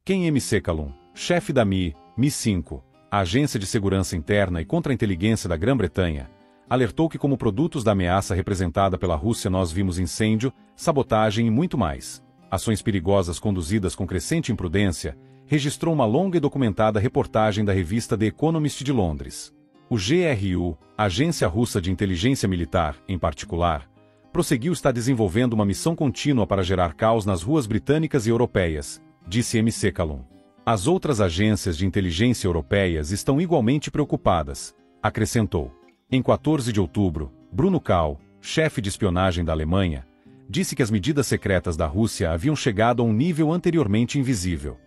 Ken McCallum, chefe da MI5, a Agência de Segurança Interna e Contra-Inteligência da Grã-Bretanha, alertou que como produtos da ameaça representada pela Rússia nós vimos incêndio, sabotagem e muito mais. Ações perigosas conduzidas com crescente imprudência, registrou uma longa e documentada reportagem da revista The Economist de Londres. O GRU, a Agência Russa de Inteligência Militar, em particular, prosseguiu estar desenvolvendo uma missão contínua para gerar caos nas ruas britânicas e europeias, disse McCallum. As outras agências de inteligência europeias estão igualmente preocupadas, acrescentou. Em 14 de outubro, Bruno Kahl, chefe de espionagem da Alemanha, disse que as medidas secretas da Rússia haviam chegado a um nível anteriormente invisível.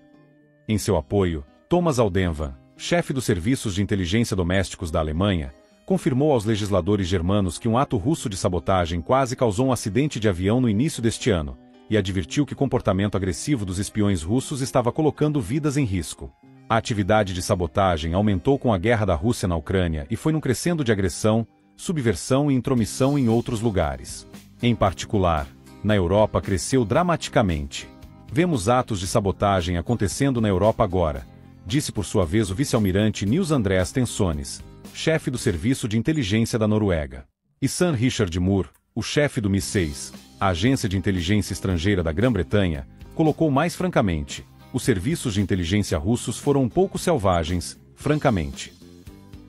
Em seu apoio, Thomas Aldenvan, chefe dos serviços de inteligência domésticos da Alemanha, confirmou aos legisladores germanos que um ato russo de sabotagem quase causou um acidente de avião no início deste ano, e advertiu que o comportamento agressivo dos espiões russos estava colocando vidas em risco. A atividade de sabotagem aumentou com a guerra da Rússia na Ucrânia e foi num crescendo de agressão, subversão e intromissão em outros lugares. Em particular, na Europa cresceu dramaticamente. Vemos atos de sabotagem acontecendo na Europa agora, disse por sua vez o vice-almirante Nils Andreas Tensones, chefe do Serviço de Inteligência da Noruega. E Sir Richard Moore, o chefe do MI6, a agência de inteligência estrangeira da Grã-Bretanha, colocou mais francamente: os serviços de inteligência russos foram um pouco selvagens, francamente.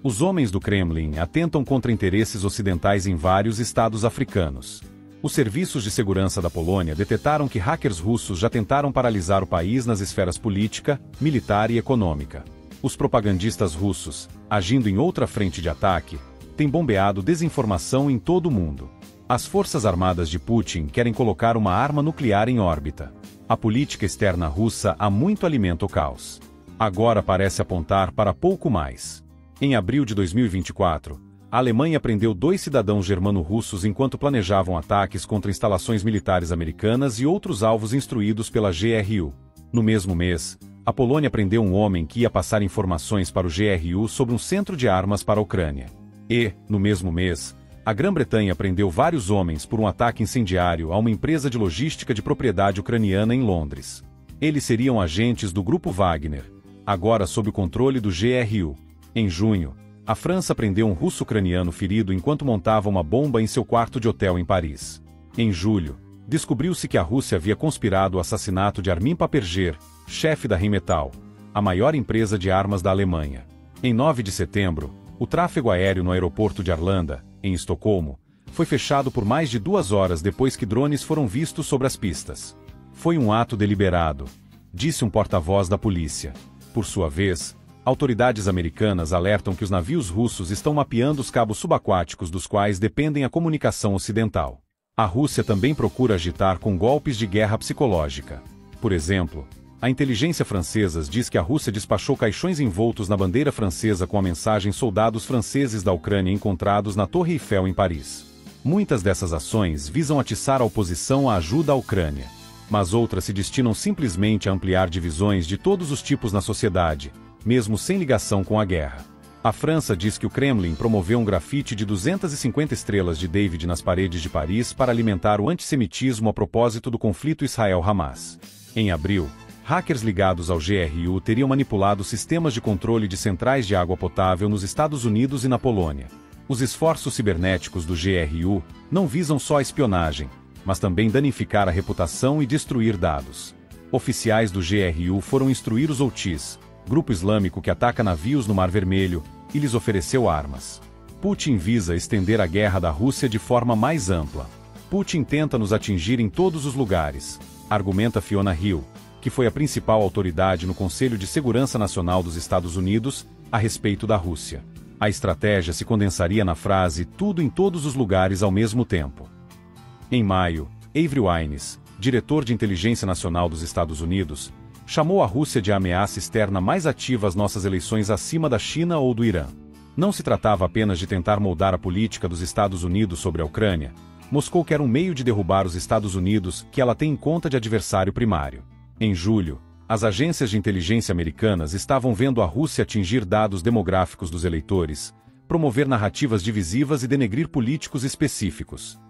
Os homens do Kremlin atentam contra interesses ocidentais em vários estados africanos. Os serviços de segurança da Polônia detetaram que hackers russos já tentaram paralisar o país nas esferas política, militar e econômica. Os propagandistas russos, agindo em outra frente de ataque, têm bombeado desinformação em todo o mundo. As forças armadas de Putin querem colocar uma arma nuclear em órbita. A política externa russa há muito alimenta o caos. Agora parece apontar para pouco mais. Em abril de 2024, a Alemanha prendeu 2 cidadãos germano-russos enquanto planejavam ataques contra instalações militares americanas e outros alvos instruídos pela GRU. No mesmo mês, a Polônia prendeu um homem que ia passar informações para o GRU sobre um centro de armas para a Ucrânia. E, no mesmo mês, a Grã-Bretanha prendeu vários homens por um ataque incendiário a uma empresa de logística de propriedade ucraniana em Londres. Eles seriam agentes do Grupo Wagner, agora sob o controle do GRU. Em junho, a França prendeu um russo ucraniano ferido enquanto montava uma bomba em seu quarto de hotel em Paris. Em julho, descobriu-se que a Rússia havia conspirado o assassinato de Armin Paperger, chefe da Rheinmetall, a maior empresa de armas da Alemanha. Em 9 de setembro, o tráfego aéreo no aeroporto de Arlanda, em Estocolmo, foi fechado por mais de 2 horas depois que drones foram vistos sobre as pistas. Foi um ato deliberado, disse um porta-voz da polícia. Por sua vez, autoridades americanas alertam que os navios russos estão mapeando os cabos subaquáticos dos quais dependem a comunicação ocidental. A Rússia também procura agitar com golpes de guerra psicológica. Por exemplo, a inteligência francesa diz que a Rússia despachou caixões envoltos na bandeira francesa com a mensagem soldados franceses da Ucrânia encontrados na Torre Eiffel em Paris. Muitas dessas ações visam atiçar a oposição à ajuda à Ucrânia, mas outras se destinam simplesmente a ampliar divisões de todos os tipos na sociedade, mesmo sem ligação com a guerra. A França diz que o Kremlin promoveu um grafite de 250 estrelas de David nas paredes de Paris para alimentar o antissemitismo a propósito do conflito Israel-Hamas. Em abril, hackers ligados ao GRU teriam manipulado sistemas de controle de centrais de água potável nos Estados Unidos e na Polônia. Os esforços cibernéticos do GRU não visam só a espionagem, mas também danificar a reputação e destruir dados. Oficiais do GRU foram instruir os Houthis, grupo islâmico que ataca navios no Mar Vermelho, e lhes ofereceu armas. Putin visa estender a guerra da Rússia de forma mais ampla. Putin tenta nos atingir em todos os lugares, argumenta Fiona Hill, que foi a principal autoridade no Conselho de Segurança Nacional dos Estados Unidos, a respeito da Rússia. A estratégia se condensaria na frase "tudo em todos os lugares ao mesmo tempo". Em maio, Avery Wines, diretor de inteligência nacional dos Estados Unidos, chamou a Rússia de a ameaça externa mais ativa às nossas eleições acima da China ou do Irã. Não se tratava apenas de tentar moldar a política dos Estados Unidos sobre a Ucrânia. Moscou quer um meio de derrubar os Estados Unidos que ela tem em conta de adversário primário. Em julho, as agências de inteligência americanas estavam vendo a Rússia atingir dados demográficos dos eleitores, promover narrativas divisivas e denegrir políticos específicos.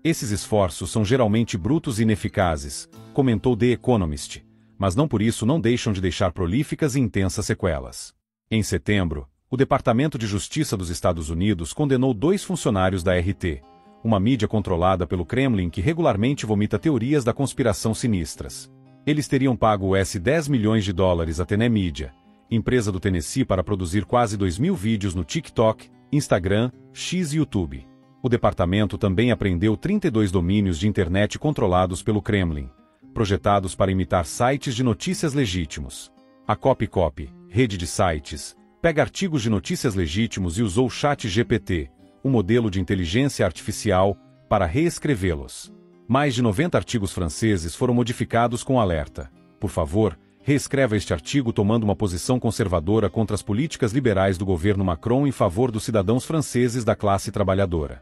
Esses esforços são geralmente brutos e ineficazes, comentou The Economist, mas não por isso não deixam de deixar prolíficas e intensas sequelas. Em setembro, o Departamento de Justiça dos Estados Unidos condenou 2 funcionários da RT, uma mídia controlada pelo Kremlin que regularmente vomita teorias da conspiração sinistras. Eles teriam pago US $10 milhões à TNE Media, empresa do Tennessee, para produzir quase 2.000 vídeos no TikTok, Instagram, X e YouTube. O departamento também apreendeu 32 domínios de internet controlados pelo Kremlin, projetados para imitar sites de notícias legítimos. A Copy, rede de sites, pega artigos de notícias legítimos e usou o ChatGPT, um modelo de inteligência artificial, para reescrevê-los. Mais de 90 artigos franceses foram modificados com alerta: por favor, reescreva este artigo tomando uma posição conservadora contra as políticas liberais do governo Macron em favor dos cidadãos franceses da classe trabalhadora.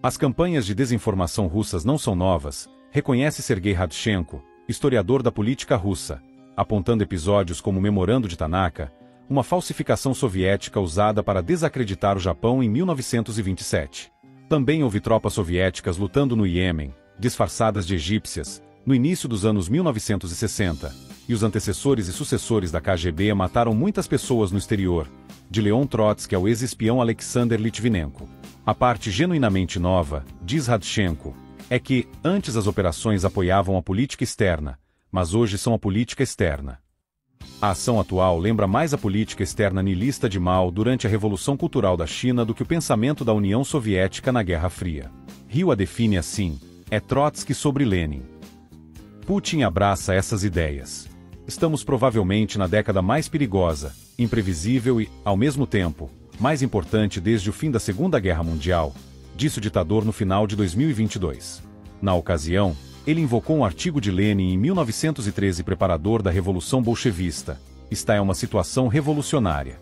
As campanhas de desinformação russas não são novas, reconhece Sergei Radchenko, historiador da política russa, apontando episódios como o Memorando de Tanaka, uma falsificação soviética usada para desacreditar o Japão em 1927. Também houve tropas soviéticas lutando no Iêmen, disfarçadas de egípcias, no início dos anos 1960, e os antecessores e sucessores da KGB mataram muitas pessoas no exterior, de Leon Trotsky ao ex-espião Alexander Litvinenko. A parte genuinamente nova, diz Radchenko, é que, antes as operações apoiavam a política externa, mas hoje são a política externa. A ação atual lembra mais a política externa nihilista de Mao durante a Revolução Cultural da China do que o pensamento da União Soviética na Guerra Fria. Hill a define assim: é Trotsky sobre Lenin. Putin abraça essas ideias. Estamos provavelmente na década mais perigosa, imprevisível e, ao mesmo tempo, mais importante desde o fim da Segunda Guerra Mundial, disse o ditador no final de 2022. Na ocasião, ele invocou um artigo de Lenin em 1913 preparador da Revolução Bolchevista. Esta é uma situação revolucionária.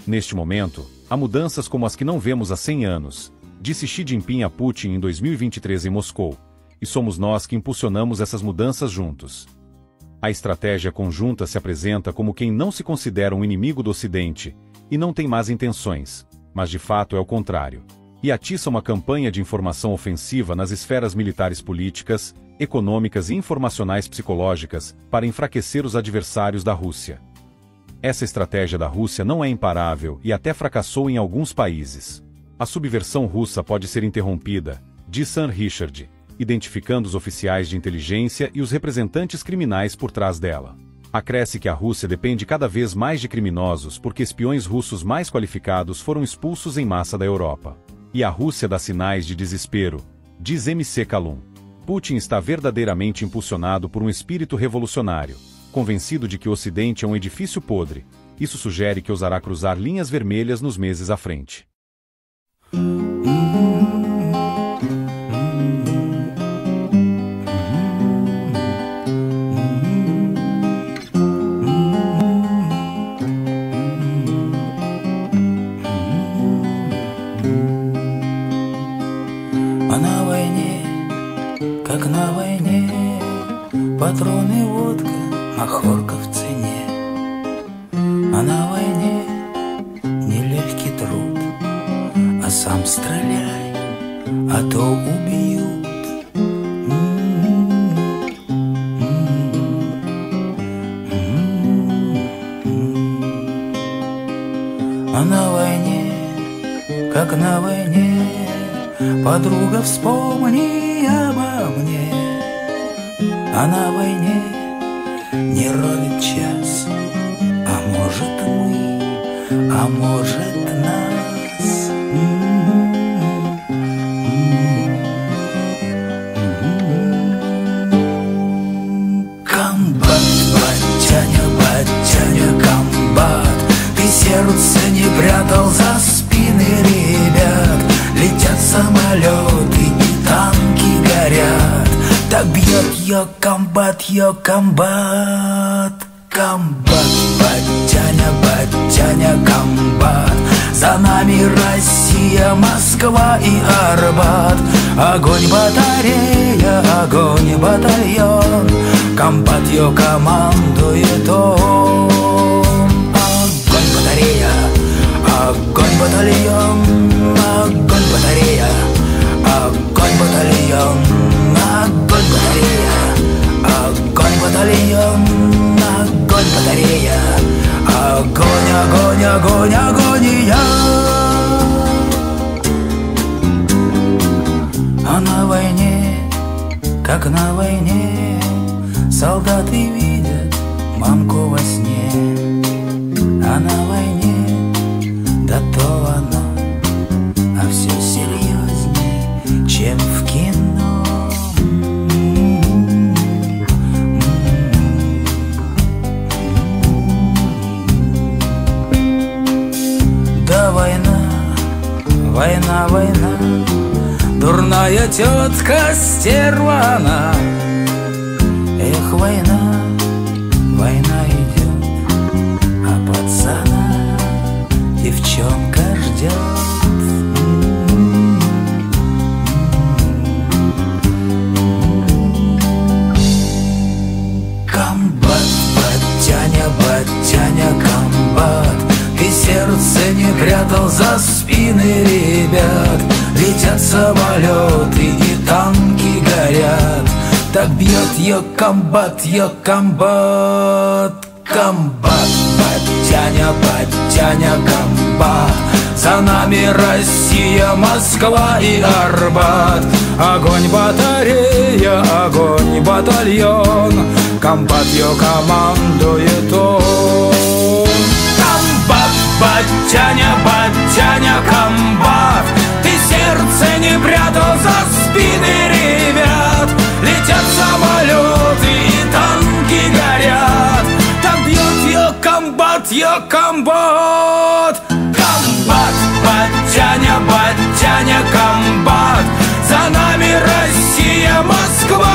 Neste momento, há mudanças como as que não vemos há 100 anos, disse Xi Jinping a Putin em 2023 em Moscou, e somos nós que impulsionamos essas mudanças juntos. A estratégia conjunta se apresenta como quem não se considera um inimigo do Ocidente, e não tem más intenções, mas de fato é o contrário. E atiça uma campanha de informação ofensiva nas esferas militares, políticas, econômicas e informacionais psicológicas, para enfraquecer os adversários da Rússia. Essa estratégia da Rússia não é imparável e até fracassou em alguns países. A subversão russa pode ser interrompida, diz Sam Richard, identificando os oficiais de inteligência e os representantes criminais por trás dela. Acresce que a Rússia depende cada vez mais de criminosos porque espiões russos mais qualificados foram expulsos em massa da Europa. E a Rússia dá sinais de desespero, diz MC Kalum. Putin está verdadeiramente impulsionado por um espírito revolucionário, convencido de que o Ocidente é um edifício podre. Isso sugere que ousará cruzar linhas vermelhas nos meses à frente. Как на войне, патроны, водка, махорка в цене. А на войне нелегкий труд, а сам стреляй, а то убьют. А на войне, как на войне, подруга, вспомни обо мне. А на войне не ровен час, а может мы, а может нас. Комбат, батяня, комбат, ты сердце не прятал за спины ребят. Летят самолеты и танки горят. Так бьет ее комбат, комбат, батяня, комбат. За нами Россия, Москва и Арбат. Огонь батарея, огонь батальон, комбат ее командует он. Огонь батарея, огонь батальон, огонь батарея, огонь батальон, огонь батарея, огонь батальон. на войне солдаты видят мамку во сне, а на войне да то оно, а все серьезней, чем в кино. Да война, война, война, дурная тетка стерва она. Эх, война, война идет, а пацана девчонка ждет. Комбат, батяня, батяня, комбат, ты сердце не прятал за спины ребят. Летят самолеты и танки горят, так бьет ее комбат, комбат. Комбат, батяня, батяня, комбат, за нами Россия, Москва и Арбат. Огонь батарея, огонь батальон, комбат ее командует он. Комбат, батяня, батяня, комбат, ты сердце не прятал за спины ребят. Летят самолеты и танки горят, так бьет ее комбат. Комбат, батяня, батяня, комбат, за нами Россия, Москва